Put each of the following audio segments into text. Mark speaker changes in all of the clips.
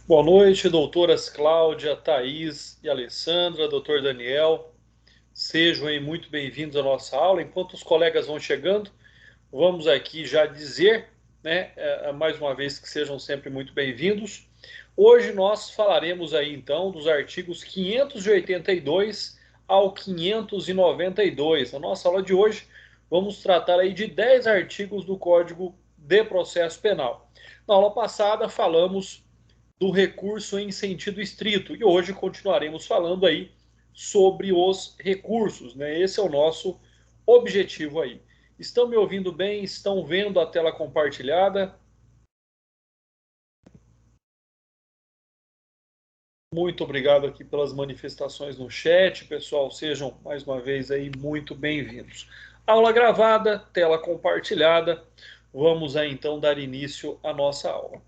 Speaker 1: Boa noite, doutoras Cláudia, Thaís e Alessandra, doutor Daniel. Sejam aí muito bem-vindos à nossa aula. Enquanto os colegas vão chegando, vamos aqui já dizer, né, mais uma vez que sejam sempre muito bem-vindos. Hoje nós falaremos aí então dos artigos 582 ao 592. Na nossa aula de hoje, vamos tratar aí de 10 artigos do Código de Processo Penal. Na aula passada falamos do recurso em sentido estrito. E hoje continuaremos falando aí sobre os recursos, né? Esse é o nosso objetivo aí. Estão me ouvindo bem? Estão vendo a tela compartilhada? Muito obrigado aqui pelas manifestações no chat, pessoal. Sejam mais uma vez aí muito bem-vindos. Aula gravada, tela compartilhada. Vamos aí então dar início à nossa aula.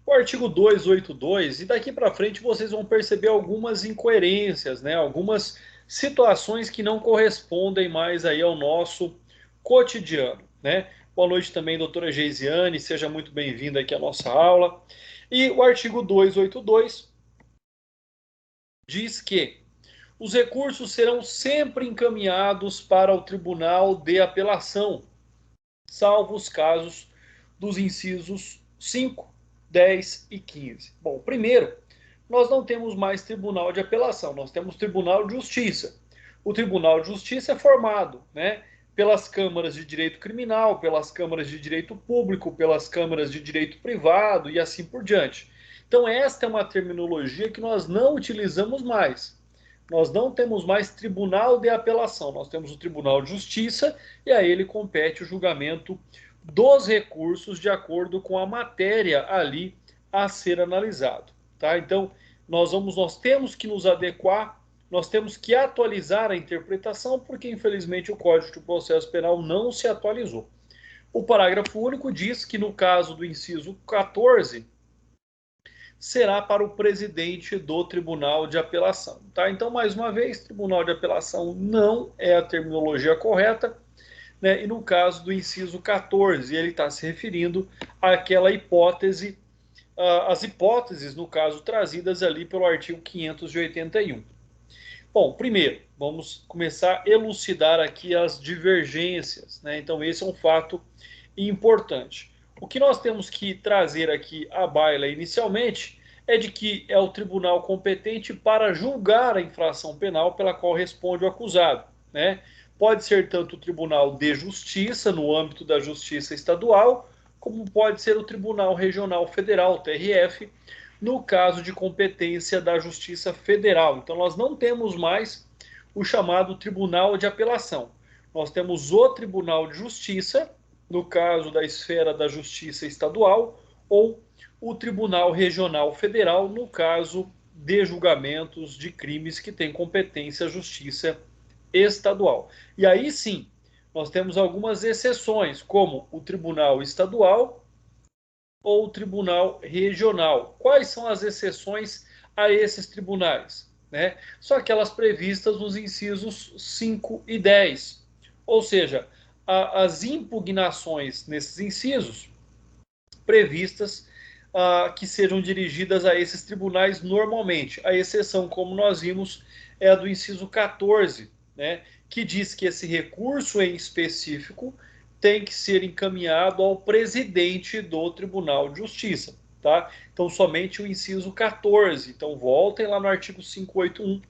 Speaker 1: O artigo 282, e daqui para frente vocês vão perceber algumas incoerências, né? Algumas situações que não correspondem mais aí ao nosso cotidiano, né? Boa noite também, doutora Geisiane, seja muito bem-vinda aqui à nossa aula. E o artigo 282 diz que os recursos serão sempre encaminhados para o Tribunal de Apelação, salvo os casos dos incisos 5, 10 e 15. Bom, primeiro, nós não temos mais tribunal de apelação, nós temos tribunal de justiça. O tribunal de justiça é formado, né, pelas câmaras de direito criminal, pelas câmaras de direito público, pelas câmaras de direito privado e assim por diante. Então, esta é uma terminologia que nós não utilizamos mais. Nós não temos mais tribunal de apelação, nós temos o tribunal de justiça e a ele compete o julgamento dos recursos de acordo com a matéria ali a ser analisado, tá? Então, nós temos que nos adequar, nós temos que atualizar a interpretação, porque infelizmente o Código de Processo Penal não se atualizou. O parágrafo único diz que no caso do inciso 14, será para o presidente do Tribunal de Apelação, tá? Então, mais uma vez, Tribunal de Apelação não é a terminologia correta, né? E no caso do inciso 14, ele está se referindo àquela hipótese, as hipóteses, no caso, trazidas ali pelo artigo 581. Bom, primeiro, vamos começar a elucidar aqui as divergências, né? Então, esse é um fato importante. O que nós temos que trazer aqui à baila inicialmente é de que é o tribunal competente para julgar a infração penal pela qual responde o acusado, né? Pode ser tanto o Tribunal de Justiça, no âmbito da Justiça Estadual, como pode ser o Tribunal Regional Federal, o TRF, no caso de competência da Justiça Federal. Então, nós não temos mais o chamado Tribunal de Apelação. Nós temos o Tribunal de Justiça, no caso da esfera da Justiça Estadual, ou o Tribunal Regional Federal, no caso de julgamentos de crimes que tem competência a Justiça Estadual. E aí sim, nós temos algumas exceções, como o Tribunal Estadual ou o Tribunal Regional. Quais são as exceções a esses tribunais? Né? São aquelas previstas nos incisos 5 e 10. Ou seja, as impugnações nesses incisos previstas que sejam dirigidas a esses tribunais normalmente. A exceção, como nós vimos, é a do inciso 14, né, que diz que esse recurso em específico tem que ser encaminhado ao presidente do Tribunal de Justiça. Tá? Então, somente o inciso 14. Então, voltem lá no artigo 581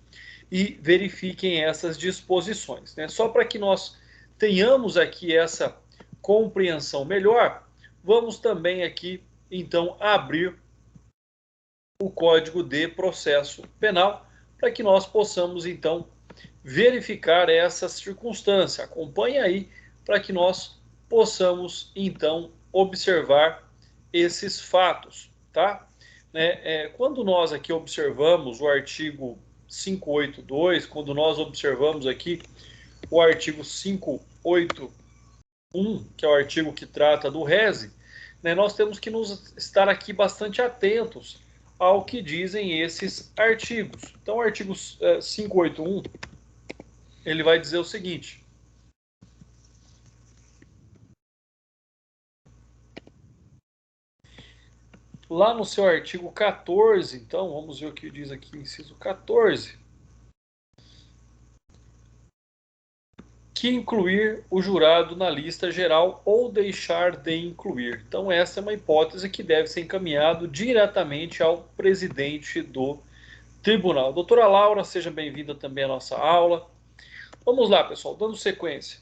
Speaker 1: e verifiquem essas disposições. Né? Só para que nós tenhamos aqui essa compreensão melhor, vamos também aqui, então, abrir o Código de Processo Penal para que nós possamos, então, verificar essa circunstância. Acompanhe aí para que nós possamos, então, observar esses fatos, tá? Quando nós aqui observamos o artigo 582, quando nós observamos aqui o artigo 581, que é o artigo que trata do rese, né, nós temos que nos estar aqui bastante atentos ao que dizem esses artigos. Então, o artigo 581, ele vai dizer o seguinte: lá no seu artigo 14, então, vamos ver o que diz aqui, inciso 14, que incluir o jurado na lista geral ou deixar de incluir. Então, essa é uma hipótese que deve ser encaminhado diretamente ao presidente do tribunal. Doutora Laura, seja bem-vinda também à nossa aula. Vamos lá, pessoal, dando sequência.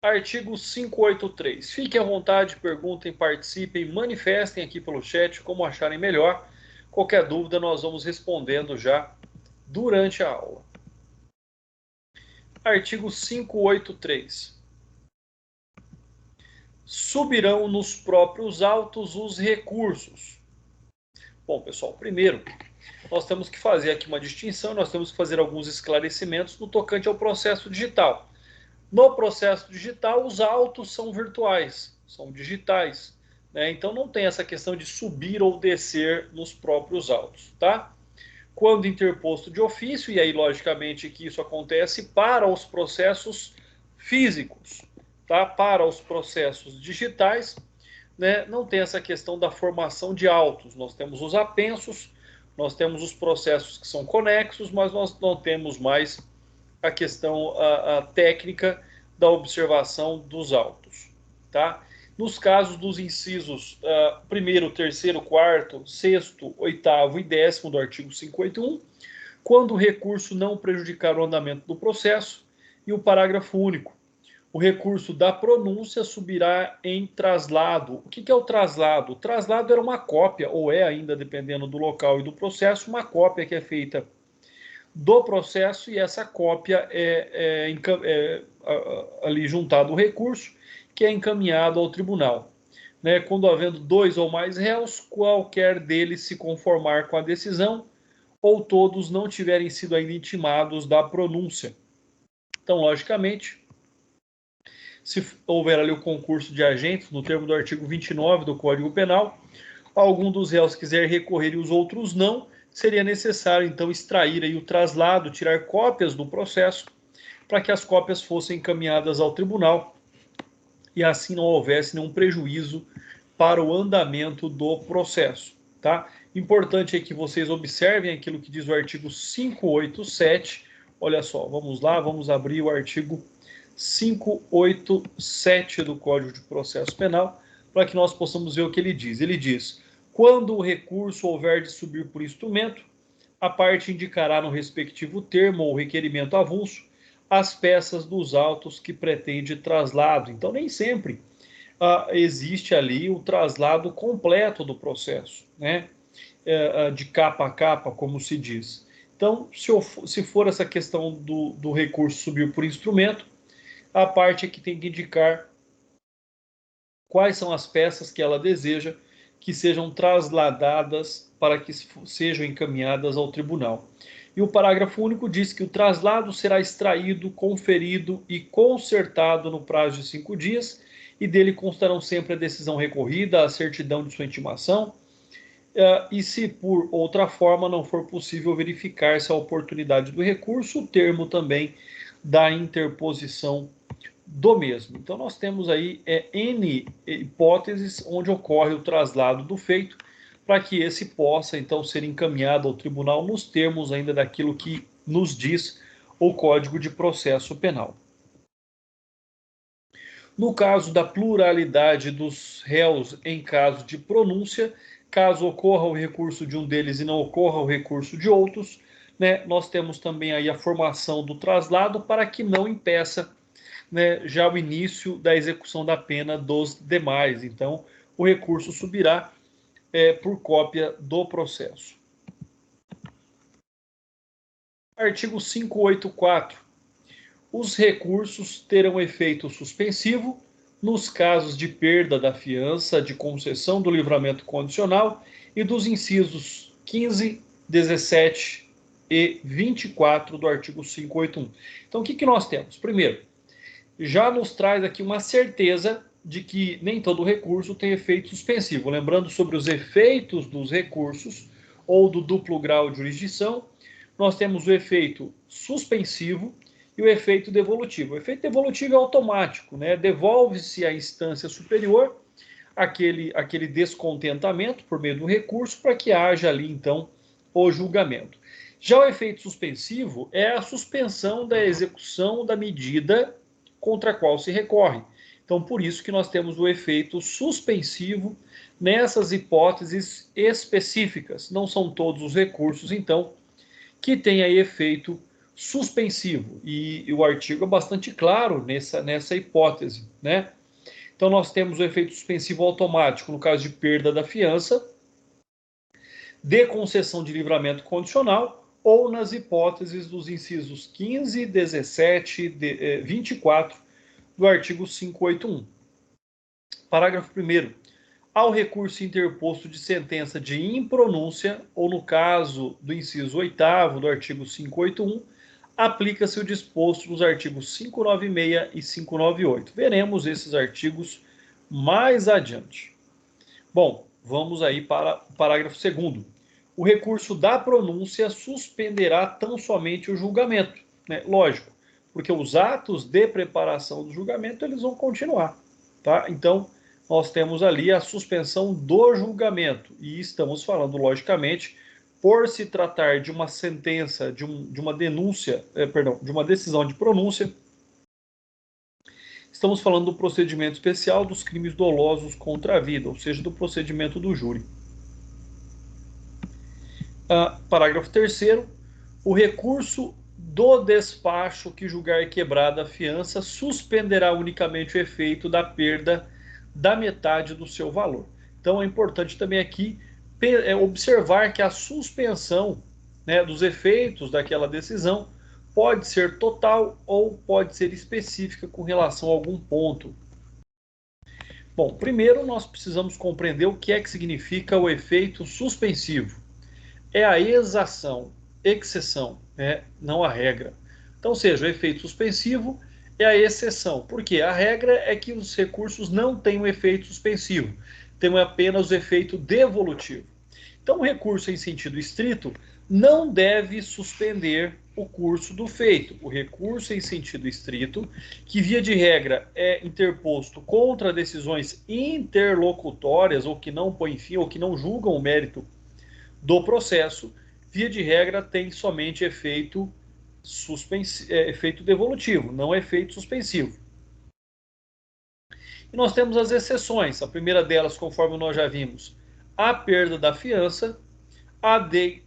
Speaker 1: Artigo 583. Fiquem à vontade, perguntem, participem, manifestem aqui pelo chat como acharem melhor. Qualquer dúvida nós vamos respondendo já durante a aula. Artigo 583. Subirão nos próprios autos os recursos. Bom, pessoal, primeiro nós temos que fazer aqui uma distinção, nós temos que fazer alguns esclarecimentos no tocante ao processo digital. No processo digital, os autos são virtuais, são digitais, né? Então não tem essa questão de subir ou descer nos próprios autos, tá? Quando interposto de ofício, e aí logicamente que isso acontece para os processos físicos, tá? Para os processos digitais, né, não tem essa questão da formação de autos. Nós temos os apensos, nós temos os processos que são conexos, mas nós não temos mais a questão a técnica da observação dos autos, tá? Nos casos dos incisos 1º, 3º, 4º, 6º, 8º e 10º do artigo 581, quando o recurso não prejudicar o andamento do processo, e o parágrafo único, o recurso da pronúncia subirá em traslado. O que é o traslado? O traslado era uma cópia, ou é ainda, dependendo do local e do processo, uma cópia que é feita do processo, e essa cópia ali juntado o recurso, que é encaminhado ao tribunal. Né? Quando havendo 2 ou mais réus, qualquer deles se conformar com a decisão, ou todos não tiverem sido ainda intimados da pronúncia. Então, logicamente, se houver ali o concurso de agentes, no termo do artigo 29 do Código Penal, algum dos réus quiser recorrer e os outros não, seria necessário, então, extrair aí o traslado, tirar cópias do processo, para que as cópias fossem encaminhadas ao tribunal e assim não houvesse nenhum prejuízo para o andamento do processo, tá? Importante é que vocês observem aquilo que diz o artigo 587. Olha só, vamos lá, vamos abrir o artigo 587 do Código de Processo Penal, para que nós possamos ver o que ele diz. Ele diz: quando o recurso houver de subir por instrumento, a parte indicará no respectivo termo ou requerimento avulso as peças dos autos que pretende traslado. Então, nem sempre existe ali o traslado completo do processo, né? De capa a capa, como se diz. Então, se for essa questão do recurso subir por instrumento, a parte é que tem que indicar quais são as peças que ela deseja que sejam trasladadas para que sejam encaminhadas ao tribunal. E o parágrafo único diz que o traslado será extraído, conferido e consertado no prazo de 5 dias, e dele constarão sempre a decisão recorrida, a certidão de sua intimação, e se por outra forma não for possível verificar-se a oportunidade do recurso, o termo também da interposição do mesmo. Então nós temos aí N hipóteses onde ocorre o traslado do feito, para que esse possa então ser encaminhado ao tribunal nos termos ainda daquilo que nos diz o Código de Processo Penal. No caso da pluralidade dos réus em caso de pronúncia, caso ocorra o recurso de um deles e não ocorra o recurso de outros, né, nós temos também aí a formação do traslado para que não impeça, né, já o início da execução da pena dos demais. Então, o recurso subirá por cópia do processo. Artigo 584. Os recursos terão efeito suspensivo nos casos de perda da fiança, de concessão do livramento condicional e dos incisos 15, 17 e 24 do artigo 581. Então, o que nós temos? Primeiro, já nos traz aqui uma certeza de que nem todo recurso tem efeito suspensivo. Lembrando sobre os efeitos dos recursos ou do duplo grau de jurisdição, nós temos o efeito suspensivo e o efeito devolutivo. O efeito devolutivo é automático, né? Devolve-se à instância superior aquele descontentamento por meio do recurso para que haja ali, então, o julgamento. Já o efeito suspensivo é a suspensão da execução da medida contra a qual se recorre. Então, por isso que nós temos o efeito suspensivo nessas hipóteses específicas. Não são todos os recursos, então, que têm aí efeito suspensivo. E o artigo é bastante claro nessa hipótese, né? Então, nós temos o efeito suspensivo automático no caso de perda da fiança, de concessão de livramento condicional, ou nas hipóteses dos incisos 15, 17, 24 do artigo 581. Parágrafo 1º. Ao recurso interposto de sentença de impronúncia, ou no caso do inciso 8º do artigo 581, aplica-se o disposto nos artigos 596 e 598. Veremos esses artigos mais adiante. Bom, vamos aí para o parágrafo 2º. O recurso da pronúncia suspenderá tão somente o julgamento, né? Lógico, porque os atos de preparação do julgamento eles vão continuar, tá? Então, nós temos ali a suspensão do julgamento e estamos falando, logicamente, por se tratar de uma sentença, de uma denúncia, de uma decisão de pronúncia, estamos falando do procedimento especial dos crimes dolosos contra a vida, ou seja, do procedimento do júri. Parágrafo 3º. O recurso do despacho que julgar quebrada a fiança suspenderá unicamente o efeito da perda da metade do seu valor. Então é importante também aqui observar que a suspensão, né, dos efeitos daquela decisão pode ser total ou pode ser específica com relação a algum ponto. Bom, primeiro nós precisamos compreender o que é que significa o efeito suspensivo. É a exceção, né, não a regra. Então, seja, o efeito suspensivo é a exceção, porque a regra é que os recursos não têm um efeito suspensivo, têm apenas o efeito devolutivo. Então, o recurso em sentido estrito não deve suspender o curso do feito. O recurso em sentido estrito, que via de regra é interposto contra decisões interlocutórias ou que não põem fim ou que não julgam o mérito do processo, via de regra tem somente efeito devolutivo, não efeito suspensivo. E nós temos as exceções. A primeira delas, conforme nós já vimos, a perda da fiança, a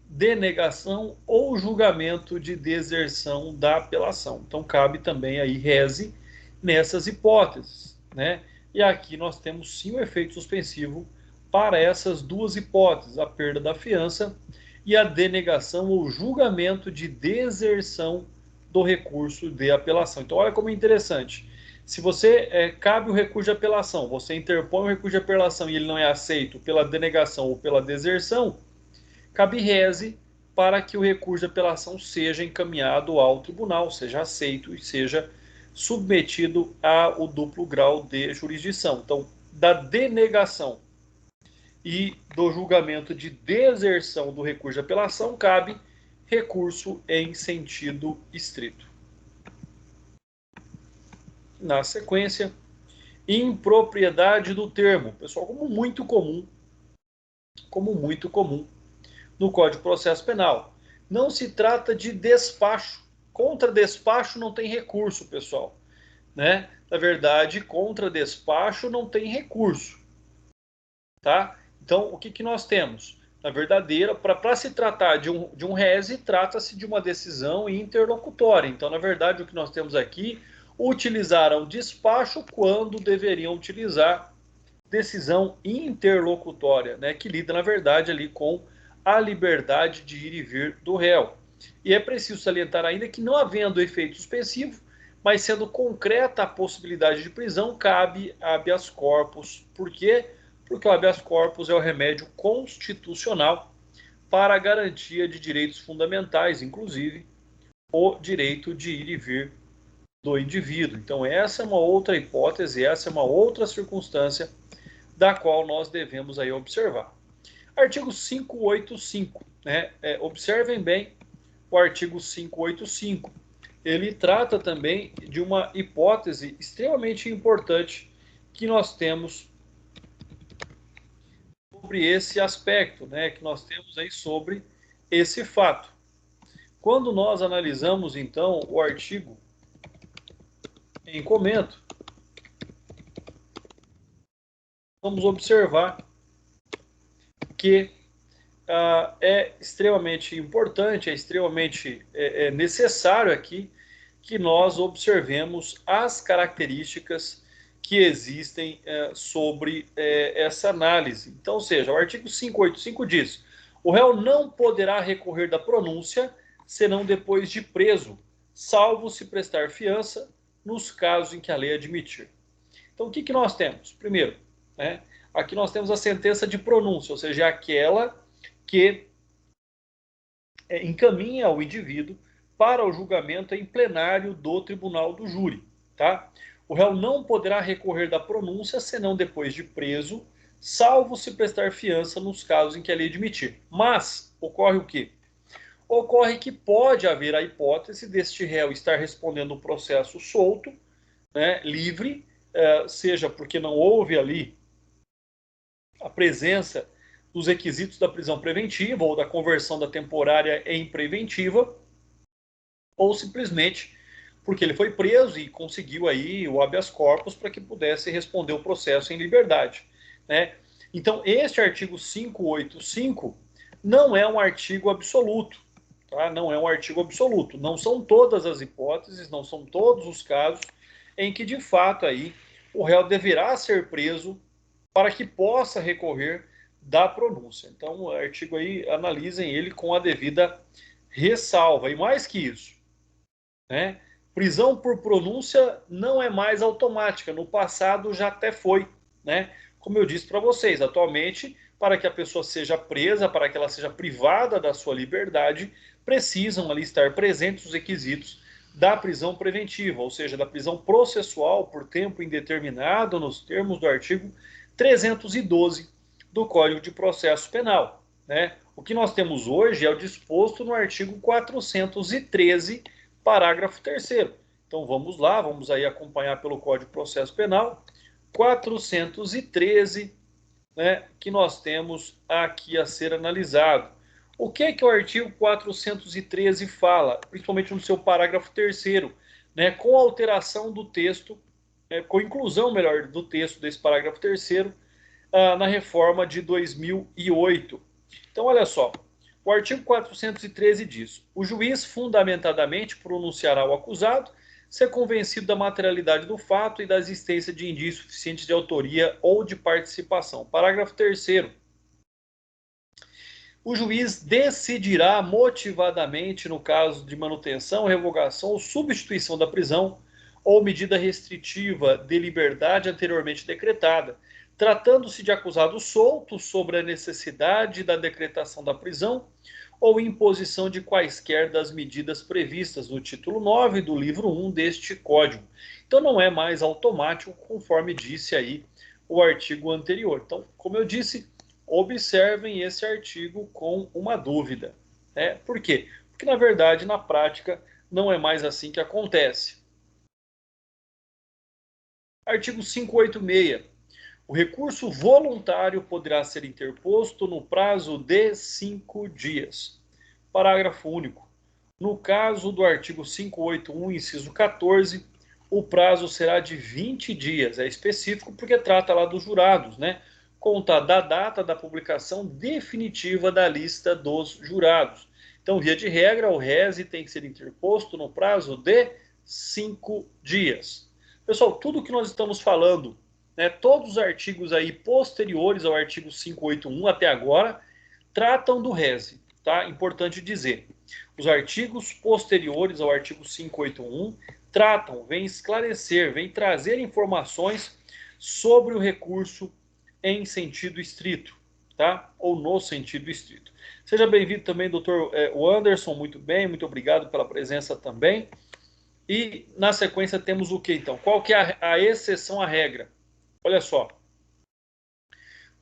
Speaker 1: denegação ou julgamento de deserção da apelação. Então cabe também aí reze nessas hipóteses, né? E aqui nós temos sim o efeito suspensivo para essas duas hipóteses, a perda da fiança e a denegação ou julgamento de deserção do recurso de apelação. Então olha como é interessante. Se você cabe o recurso de apelação, você interpõe o recurso de apelação e ele não é aceito pela denegação ou pela deserção, cabe reze para que o recurso de apelação seja encaminhado ao tribunal, seja aceito e seja submetido ao duplo grau de jurisdição. Então, da denegação e do julgamento de deserção do recurso de apelação, cabe recurso em sentido estrito. Na sequência, impropriedade do termo. Pessoal, como muito comum no Código de Processo Penal. Não se trata de despacho. Contra despacho não tem recurso, pessoal, né? Na verdade, contra despacho não tem recurso, tá? Então, o que nós temos? Na verdadeira, para se tratar de um rese, trata-se de uma decisão interlocutória. Então, na verdade, o que nós temos aqui, utilizaram despacho quando deveriam utilizar decisão interlocutória, né? Que lida, na verdade, ali com a liberdade de ir e vir do réu. E é preciso salientar ainda que, não havendo efeito suspensivo, mas sendo concreta a possibilidade de prisão, cabe habeas corpus. Por quê? Porque o habeas corpus é o remédio constitucional para a garantia de direitos fundamentais, inclusive o direito de ir e vir do indivíduo. Então essa é uma outra hipótese, essa é uma outra circunstância da qual nós devemos aí observar. Artigo 585, né? Observem bem o artigo 585. Ele trata também de uma hipótese extremamente importante que nós temos sobre esse aspecto, né, que nós temos aí sobre esse fato. Quando nós analisamos, então, o artigo em comento, vamos observar que é extremamente importante, é extremamente necessário aqui que nós observemos as características que existem sobre essa análise. Então, ou seja, o artigo 585 diz: o réu não poderá recorrer da pronúncia senão depois de preso, salvo se prestar fiança nos casos em que a lei admitir. Então, o que nós temos? Primeiro, né, aqui nós temos a sentença de pronúncia, ou seja, aquela que encaminha o indivíduo para o julgamento em plenário do tribunal do júri. Tá? O réu não poderá recorrer da pronúncia senão depois de preso, salvo se prestar fiança nos casos em que a lei admitir. Mas ocorre o quê? Ocorre que pode haver a hipótese deste réu estar respondendo um processo solto, né, livre, seja porque não houve ali a presença dos requisitos da prisão preventiva ou da conversão da temporária em preventiva, ou simplesmente porque ele foi preso e conseguiu aí o habeas corpus para que pudesse responder o processo em liberdade, né? Então, este artigo 585 não é um artigo absoluto, tá? Não é um artigo absoluto. Não são todas as hipóteses, não são todos os casos em que, de fato, aí o réu deverá ser preso para que possa recorrer da pronúncia. Então, o artigo aí, analisem ele com a devida ressalva. E mais que isso, né? Prisão por pronúncia não é mais automática. No passado já até foi, né? Como eu disse para vocês, atualmente, para que a pessoa seja presa, para que ela seja privada da sua liberdade, precisam ali estar presentes os requisitos da prisão preventiva, ou seja, da prisão processual por tempo indeterminado, nos termos do artigo 312 do Código de Processo Penal, né? O que nós temos hoje é o disposto no artigo 413, parágrafo 3º. Então vamos lá, vamos aí acompanhar pelo Código de Processo Penal, 413, né, que nós temos aqui a ser analisado. O que o artigo 413 fala, principalmente no seu parágrafo 3º, né, com alteração do texto, com inclusão, melhor, do texto desse parágrafo 3º, na reforma de 2008. Então, olha só, o artigo 413 diz: o juiz fundamentadamente pronunciará ao acusado ser convencido da materialidade do fato e da existência de indícios suficientes de autoria ou de participação. Parágrafo 3º. O juiz decidirá motivadamente no caso de manutenção, revogação ou substituição da prisão ou medida restritiva de liberdade anteriormente decretada, tratando-se de acusado solto, sobre a necessidade da decretação da prisão ou imposição de quaisquer das medidas previstas no título 9 do livro 1 deste Código. Então não é mais automático, conforme disse aí o artigo anterior. Então, como eu disse, observem esse artigo com uma dúvida. Né? Por quê? Porque, na verdade, na prática, não é mais assim que acontece. Artigo 586. O recurso voluntário poderá ser interposto no prazo de 5 dias. Parágrafo único. No caso do artigo 581, inciso 14, o prazo será de 20 dias. É específico porque trata lá dos jurados, né? Conta da data da publicação definitiva da lista dos jurados. Então, via de regra, o rese tem que ser interposto no prazo de 5 dias. Pessoal, tudo que nós estamos falando, né, todos os artigos aí posteriores ao artigo 581 até agora, tratam do rese, tá? Importante dizer. Os artigos posteriores ao artigo 581 tratam, vêm esclarecer, vêm trazer informações sobre o recurso em sentido estrito, tá? Ou no sentido estrito. Seja bem-vindo também, doutor Anderson, muito bem, muito obrigado pela presença também. E na sequência temos o que então? Qual que é a exceção à regra? Olha só.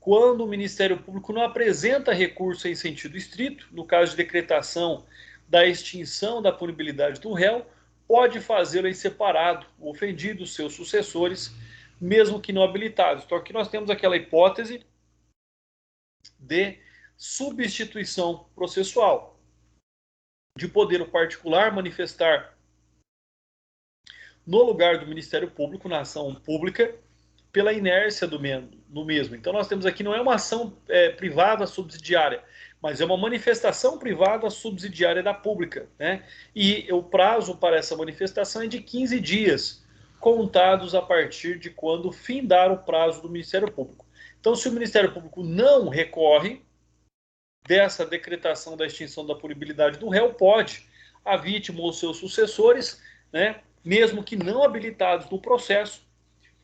Speaker 1: Quando o Ministério Público não apresenta recurso em sentido estrito, no caso de decretação da extinção da punibilidade do réu, pode fazê-lo em separado, o ofendido, seus sucessores, mesmo que não habilitados. Então aqui nós temos aquela hipótese de substituição processual, de poder o particular manifestar no lugar do Ministério Público, na ação pública, pela inércia do mesmo. Então nós temos aqui, não é uma ação privada subsidiária, mas é uma manifestação privada subsidiária da pública, né? E o prazo para essa manifestação é de 15 dias, contados a partir de quando findar o prazo do Ministério Público. Então, se o Ministério Público não recorre dessa decretação da extinção da punibilidade do réu, pode a vítima ou seus sucessores, né, mesmo que não habilitados no processo,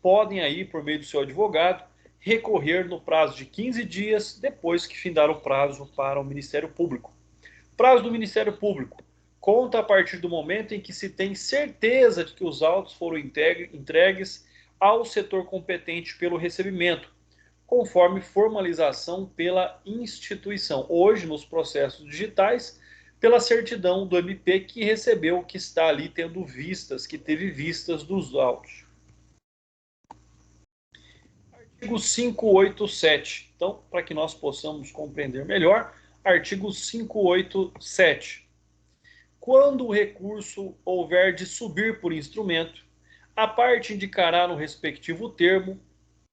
Speaker 1: podem aí, por meio do seu advogado, recorrer no prazo de 15 dias depois que findar o prazo para o Ministério Público. Prazo do Ministério Público conta a partir do momento em que se tem certeza de que os autos foram entregues ao setor competente pelo recebimento, conforme formalização pela instituição. Hoje, nos processos digitais, pela certidão do MP que recebeu, que está ali tendo vistas, que teve vistas dos autos. Artigo 587. Então, para que nós possamos compreender melhor, artigo 587. Quando o recurso houver de subir por instrumento, a parte indicará no respectivo termo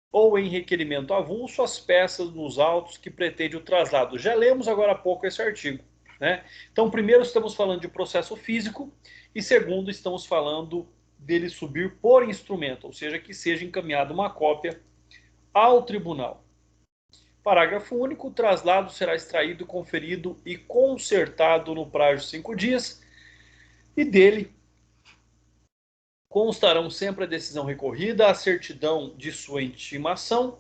Speaker 1: ou em requerimento avulso as peças nos autos que pretende o traslado. Já lemos agora há pouco esse artigo, né? Então, primeiro estamos falando de processo físico e segundo estamos falando dele subir por instrumento, ou seja, que seja encaminhada uma cópia ao tribunal. Parágrafo único. O traslado será extraído, conferido e consertado no prazo de 5 dias e dele constarão sempre a decisão recorrida, a certidão de sua intimação,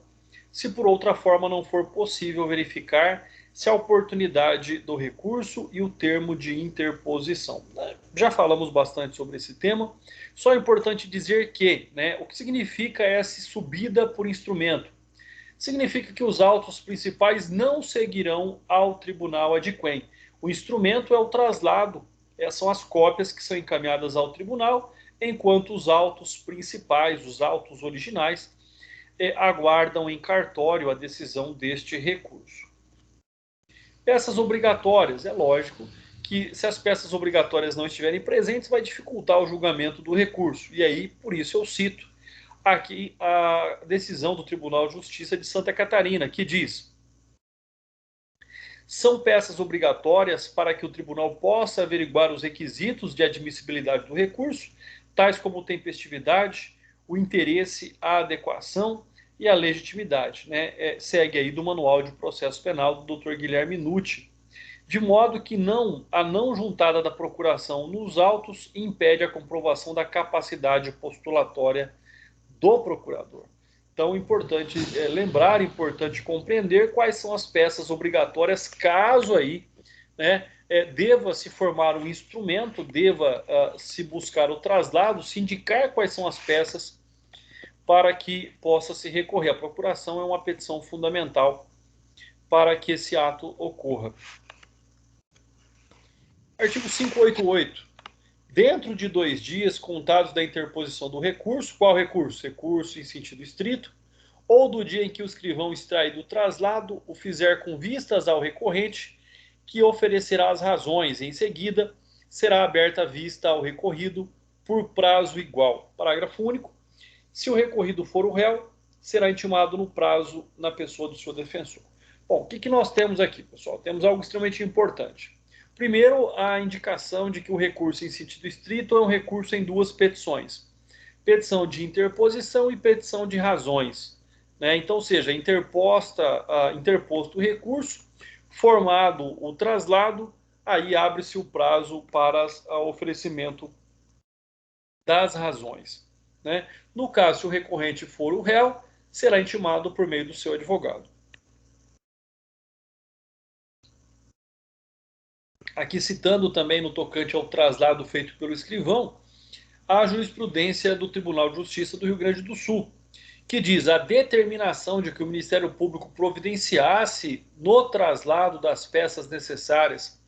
Speaker 1: se por outra forma não for possível verificar se a oportunidade do recurso e o termo de interposição. Já falamos bastante sobre esse tema, só é importante dizer que, né, o que significa essa subida por instrumento? Significa que os autos principais não seguirão ao tribunal adquém. O instrumento é o traslado, são as cópias que são encaminhadas ao tribunal, enquanto os autos principais, os autos originais, aguardam em cartório a decisão deste recurso. Peças obrigatórias, é lógico que se as peças obrigatórias não estiverem presentes, vai dificultar o julgamento do recurso. E aí, por isso eu cito aqui a decisão do Tribunal de Justiça de Santa Catarina, que diz: são peças obrigatórias para que o tribunal possa averiguar os requisitos de admissibilidade do recurso, tais como tempestividade, o interesse, a adequação e a legitimidade, né? Segue aí do Manual de Processo Penal do Dr. Guilherme Nucci, de modo que a não juntada da procuração nos autos impede a comprovação da capacidade postulatória do procurador. Então, importante lembrar, importante compreender quais são as peças obrigatórias, caso aí, né, deva se formar um instrumento, deva se buscar o traslado, se indicar quais são as peças para que possa se recorrer. A procuração é uma petição fundamental para que esse ato ocorra. Artigo 588. Dentro de 2 dias contados da interposição do recurso, qual recurso? Recurso em sentido estrito, ou do dia em que o escrivão extraído o traslado o fizer com vistas ao recorrente, que oferecerá as razões. Em seguida, será aberta a vista ao recorrido por prazo igual. Parágrafo único. Se o recorrido for o réu, será intimado no prazo na pessoa do seu defensor. Bom, o que nós temos aqui, pessoal? Temos algo extremamente importante. Primeiro, a indicação de que o recurso em sentido estrito é um recurso em 2 petições. Petição de interposição e petição de razões, né? Então, seja, interposto o recurso, formado o traslado, aí abre-se o prazo para o oferecimento das razões, né? No caso, se o recorrente for o réu, será intimado por meio do seu advogado. Aqui citando também no tocante ao traslado feito pelo escrivão, a jurisprudência do Tribunal de Justiça do Rio Grande do Sul, que diz: a determinação de que o Ministério Público providenciasse no traslado das peças necessárias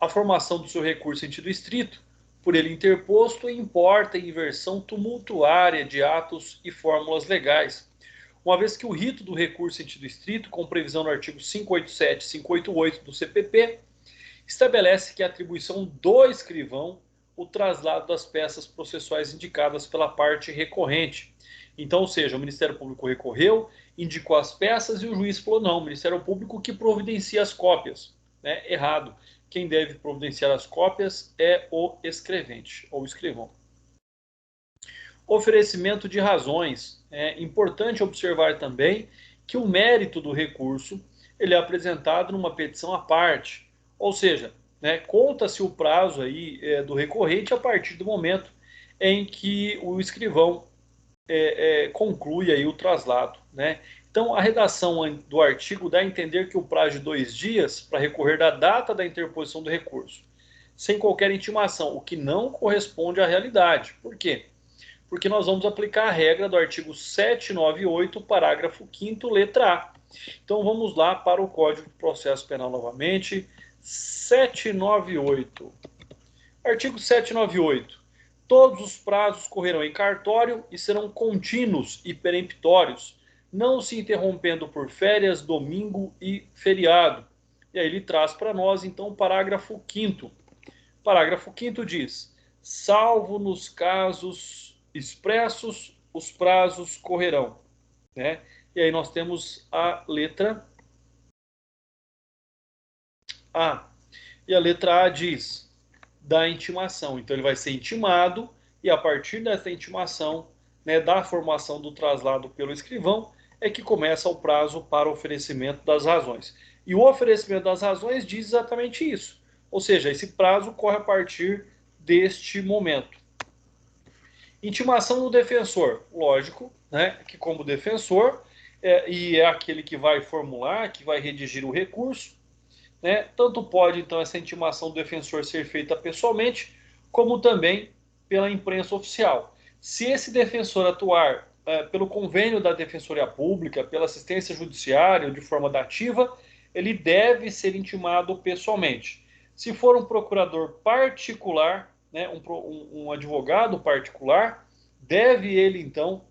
Speaker 1: à formação do seu recurso em sentido estrito, por ele interposto, importa em inversão tumultuária de atos e fórmulas legais, uma vez que o rito do recurso em sentido estrito, com previsão no artigo 587 e 588 do CPP, estabelece que a atribuição do escrivão o traslado das peças processuais indicadas pela parte recorrente. Então, ou seja, o Ministério Público recorreu, indicou as peças e o juiz falou, não, o Ministério Público que providencia as cópias. Né? Errado. Quem deve providenciar as cópias é o escrevente, ou escrivão. Oferecimento de razões. É importante observar também que o mérito do recurso ele é apresentado numa petição à parte, ou seja, né, conta-se o prazo aí, do recorrente a partir do momento em que o escrivão conclui aí o traslado. Né? Então, a redação do artigo dá a entender que o prazo de 2 dias para recorrer da data da interposição do recurso, sem qualquer intimação, o que não corresponde à realidade. Por quê? Porque nós vamos aplicar a regra do artigo 798, parágrafo 5º, letra A. Então vamos lá para o Código de Processo Penal novamente. 798. Artigo 798. Todos os prazos correrão em cartório e serão contínuos e peremptórios, não se interrompendo por férias, domingo e feriado. E aí ele traz para nós, então, o parágrafo 5º. Parágrafo 5º diz: salvo nos casos expressos, os prazos correrão. Né? E aí nós temos a letra A. E a letra A diz da intimação. Então ele vai ser intimado e a partir dessa intimação, né, da formação do traslado pelo escrivão, é que começa o prazo para o oferecimento das razões. E o oferecimento das razões diz exatamente isso. Ou seja, esse prazo corre a partir deste momento. Intimação do defensor. Lógico, né, que como defensor, e é aquele que vai formular, que vai redigir o recurso, né, tanto pode, então, essa intimação do defensor ser feita pessoalmente, como também pela imprensa oficial. Se esse defensor atuar pelo convênio da Defensoria Pública, pela assistência judiciária ou de forma dativa, ele deve ser intimado pessoalmente. Se for um procurador particular, né, um advogado particular, deve ele, então,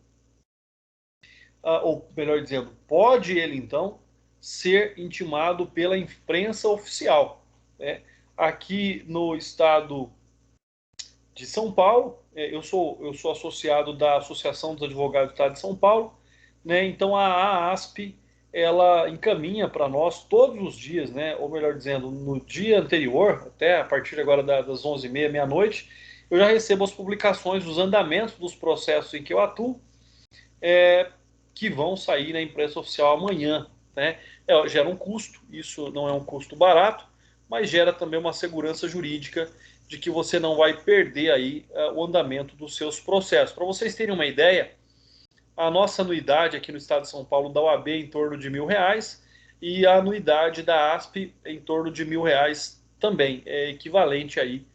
Speaker 1: ou melhor dizendo, pode ele, então, ser intimado pela imprensa oficial. Né? Aqui no estado de São Paulo, eu sou associado da Associação dos Advogados do Estado de São Paulo, né? Então a AASP ela encaminha para nós todos os dias, né? Ou melhor dizendo, no dia anterior, até a partir agora das 11h30, meia-noite, eu já recebo as publicações dos andamentos dos processos em que eu atuo, que vão sair na imprensa oficial amanhã. Né? Gera um custo, isso não é um custo barato, mas gera também uma segurança jurídica de que você não vai perder aí o andamento dos seus processos. Para vocês terem uma ideia, a nossa anuidade aqui no estado de São Paulo da OAB é em torno de R$ 1.000 e a anuidade da ASP é em torno de R$ 1.000 também, é equivalente aí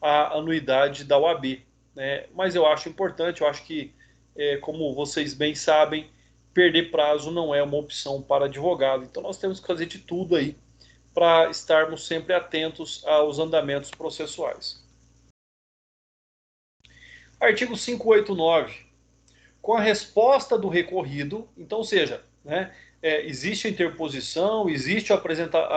Speaker 1: à anuidade da OAB. Né? Mas eu acho importante, eu acho que, como vocês bem sabem, perder prazo não é uma opção para advogado. Então nós temos que fazer de tudo aí para estarmos sempre atentos aos andamentos processuais. Artigo 589. Com a resposta do recorrido, então, ou seja, né, existe a interposição, existe a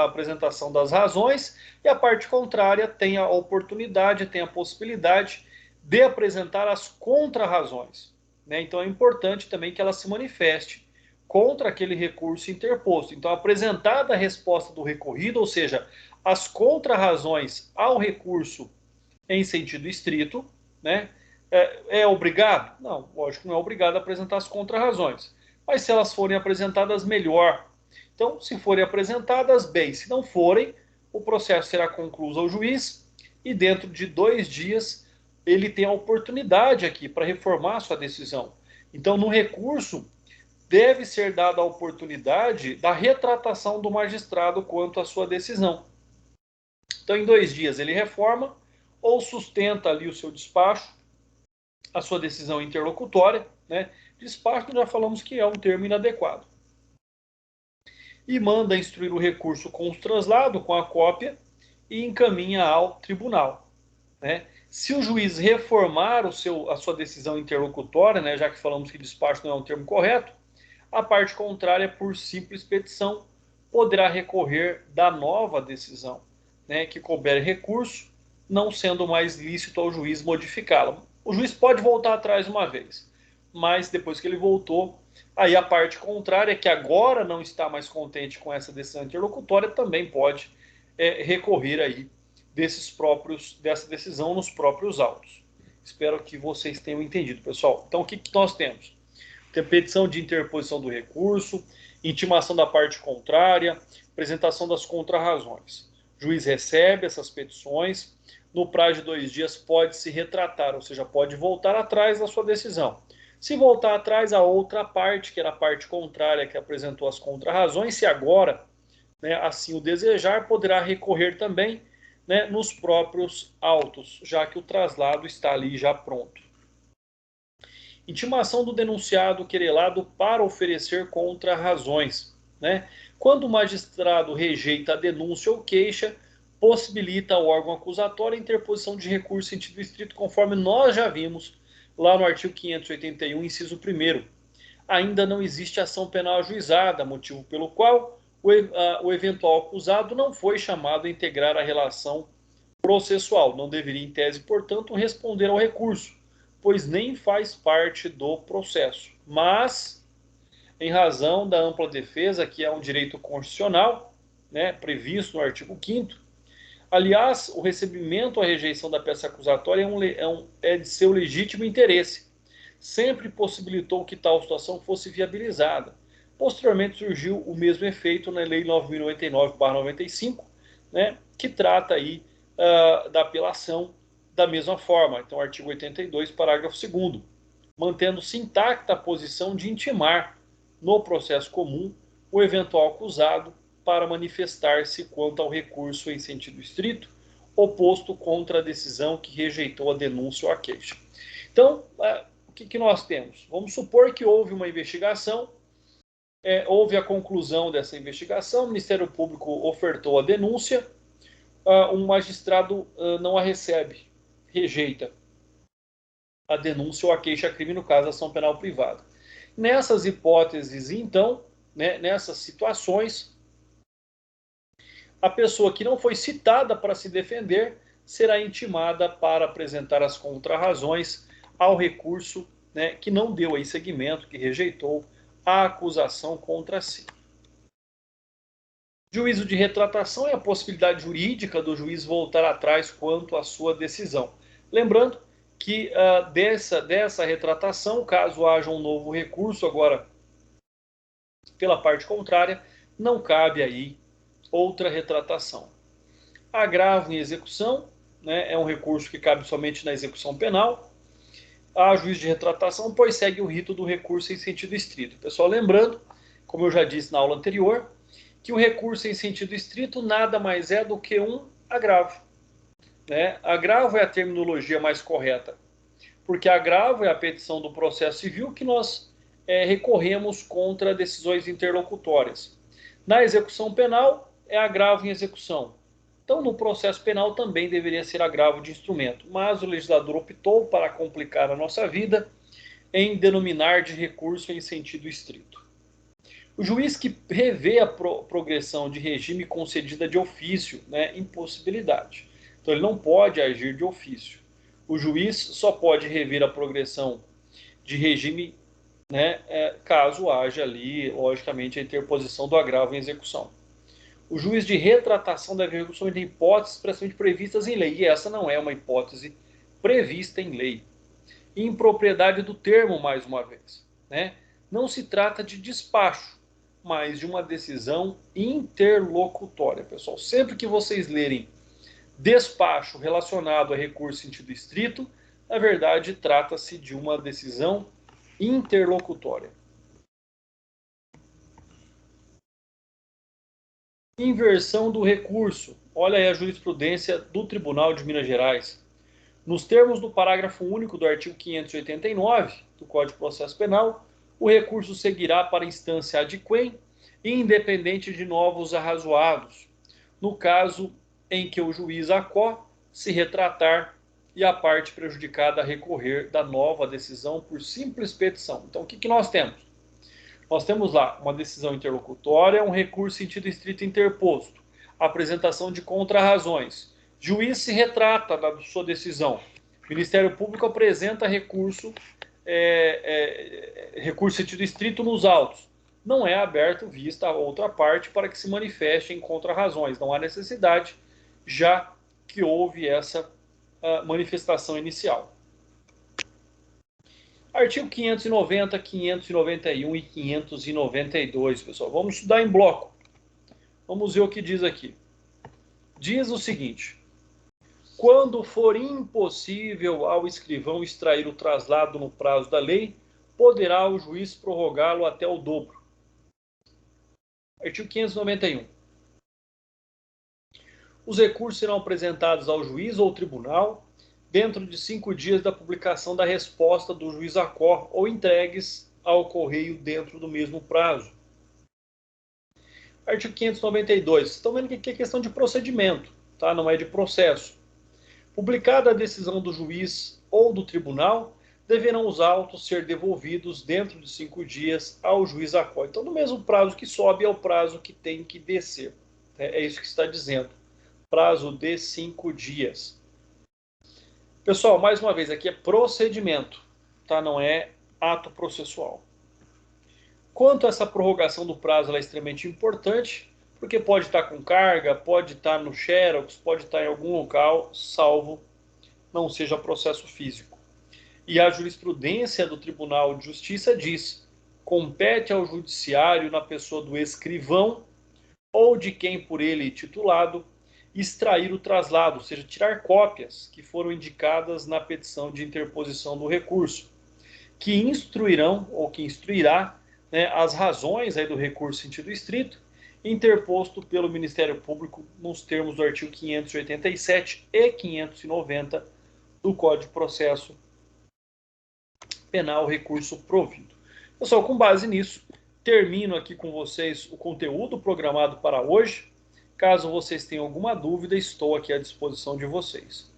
Speaker 1: apresentação das razões e a parte contrária tem a oportunidade, tem a possibilidade de apresentar as contrarrazões. Né? Então é importante também que ela se manifeste contra aquele recurso interposto. Então, apresentada a resposta do recorrido, ou seja, as contrarrazões ao recurso em sentido estrito, né? É obrigado? Não, lógico que não é obrigado a apresentar as contrarrazões. Mas se elas forem apresentadas, melhor. Então, se forem apresentadas, bem. Se não forem, o processo será concluído ao juiz e dentro de 2 dias ele tem a oportunidade aqui para reformar a sua decisão. Então, no recurso, deve ser dada a oportunidade da retratação do magistrado quanto à sua decisão. Então, em 2 dias ele reforma ou sustenta ali o seu despacho, a sua decisão interlocutória, né? Despacho, já falamos que é um termo inadequado. E manda instruir o recurso com o translado, com a cópia, e encaminha ao tribunal. Né? Se o juiz reformar a sua decisão interlocutória, né, já que falamos que despacho não é um termo correto, A parte contrária, por simples petição, poderá recorrer da nova decisão, né, que couber recurso, não sendo mais lícito ao juiz modificá-la. O juiz pode voltar atrás uma vez, mas depois que ele voltou, aí a parte contrária, que agora não está mais contente com essa decisão interlocutória, também pode recorrer aí dessa decisão nos próprios autos. Espero que vocês tenham entendido, pessoal. Então, o que nós temos? Tem petição de interposição do recurso, intimação da parte contrária, apresentação das contrarrazões. O juiz recebe essas petições, no prazo de 2 dias pode se retratar, ou seja, pode voltar atrás da sua decisão. Se voltar atrás, a outra parte, que era a parte contrária que apresentou as contrarrazões, se agora, né, assim o desejar, poderá recorrer também, né, nos próprios autos, já que o traslado está ali já pronto. Intimação do denunciado querelado para oferecer contrarrazões, né? Quando o magistrado rejeita a denúncia ou queixa, possibilita ao órgão acusatório a interposição de recurso em sentido estrito, conforme nós já vimos lá no artigo 581, inciso 1º. Ainda não existe ação penal ajuizada, motivo pelo qual o eventual acusado não foi chamado a integrar a relação processual. Não deveria, em tese, portanto, responder ao recurso, pois nem faz parte do processo. Mas, em razão da ampla defesa, que é um direito constitucional, né, previsto no artigo 5º, aliás, o recebimento ou a rejeição da peça acusatória é de seu legítimo interesse. Sempre possibilitou que tal situação fosse viabilizada. Posteriormente surgiu o mesmo efeito na Lei 9.099/95, né, que trata aí da apelação da mesma forma. Então, artigo 82, parágrafo 2º, mantendo-se intacta a posição de intimar no processo comum o eventual acusado para manifestar-se quanto ao recurso em sentido estrito, oposto contra a decisão que rejeitou a denúncia ou a queixa. Então, o que nós temos? Vamos supor que houve uma investigação, houve a conclusão dessa investigação, o Ministério Público ofertou a denúncia, um magistrado não a recebe, rejeita a denúncia ou a queixa-crime, no caso, ação penal privada. Nessas hipóteses, então, né, nessas situações, a pessoa que não foi citada para se defender será intimada para apresentar as contrarrazões ao recurso, né, que não deu aí seguimento, que rejeitou a acusação contra si. Juízo de retratação é a possibilidade jurídica do juiz voltar atrás quanto à sua decisão. Lembrando que dessa retratação, caso haja um novo recurso agora pela parte contrária, não cabe aí outra retratação. Agravo em execução, né, é um recurso que cabe somente na execução penal. Há juízo de retratação, pois segue o rito do recurso em sentido estrito. Pessoal, lembrando, como eu já disse na aula anterior, que o recurso em sentido estrito nada mais é do que um agravo, né? Agravo é a terminologia mais correta, porque agravo é a petição do processo civil que nós recorremos contra decisões interlocutórias. Na execução penal, é agravo em execução. Então, no processo penal também deveria ser agravo de instrumento, mas o legislador optou para complicar a nossa vida em denominar de recurso em sentido estrito. O juiz que revê a progressão de regime concedida de ofício, né, impossibilidade. Então, ele não pode agir de ofício. O juiz só pode rever a progressão de regime, né, caso haja ali, logicamente, a interposição do agravo em execução. O juiz de retratação deve recorrer somente em hipóteses expressamente previstas em lei, e essa não é uma hipótese prevista em lei. Impropriedade do termo, mais uma vez, né? Não se trata de despacho, mas de uma decisão interlocutória, pessoal. Sempre que vocês lerem despacho relacionado a recurso em sentido estrito, na verdade trata-se de uma decisão interlocutória. Inversão do recurso. Olha aí a jurisprudência do Tribunal de Minas Gerais. Nos termos do parágrafo único do artigo 589 do Código de Processo Penal, o recurso seguirá para a instância adquém, independente de novos arrazoados, no caso em que o juiz ACO se retratar e a parte prejudicada recorrer da nova decisão por simples petição. Então, o que nós temos? Nós temos lá uma decisão interlocutória, um recurso em sentido estrito interposto, apresentação de contrarrazões. Juiz se retrata da sua decisão. Ministério Público apresenta recurso, recurso em sentido estrito nos autos. Não é aberto vista a outra parte para que se manifeste em contrarrazões. Não há necessidade, já que houve essa manifestação inicial. Artigo 590, 591 e 592, pessoal. Vamos estudar em bloco. Vamos ver o que diz aqui. Diz o seguinte: quando for impossível ao escrivão extrair o traslado no prazo da lei, poderá o juiz prorrogá-lo até o dobro. Artigo 591. Os recursos serão apresentados ao juiz ou tribunal dentro de 5 dias da publicação da resposta do juiz à cor ou entregues ao correio dentro do mesmo prazo. Artigo 592. Estão vendo que aqui é questão de procedimento, tá? Não é de processo. Publicada a decisão do juiz ou do tribunal, deverão os autos ser devolvidos dentro de 5 dias ao juiz à cor. Então, no mesmo prazo que sobe é o prazo que tem que descer. É isso que está dizendo. Prazo de 5 dias. Pessoal, mais uma vez, aqui é procedimento, tá? Não é ato processual. Quanto a essa prorrogação do prazo, ela é extremamente importante, porque pode estar com carga, pode estar no Xerox, pode estar em algum local, salvo não seja processo físico. E a jurisprudência do Tribunal de Justiça diz: compete ao judiciário, na pessoa do escrivão ou de quem por ele titulado, extrair o traslado, ou seja, tirar cópias que foram indicadas na petição de interposição do recurso, que instruirão ou que instruirá, né, as razões aí do recurso em sentido estrito, interposto pelo Ministério Público nos termos do artigo 587 e 590 do Código de Processo Penal, recurso provido. Pessoal, com base nisso, termino aqui com vocês o conteúdo programado para hoje. Caso vocês tenham alguma dúvida, estou aqui à disposição de vocês.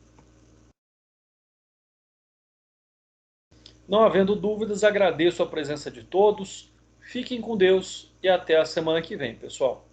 Speaker 1: Não havendo dúvidas, agradeço a presença de todos. Fiquem com Deus e até a semana que vem, pessoal.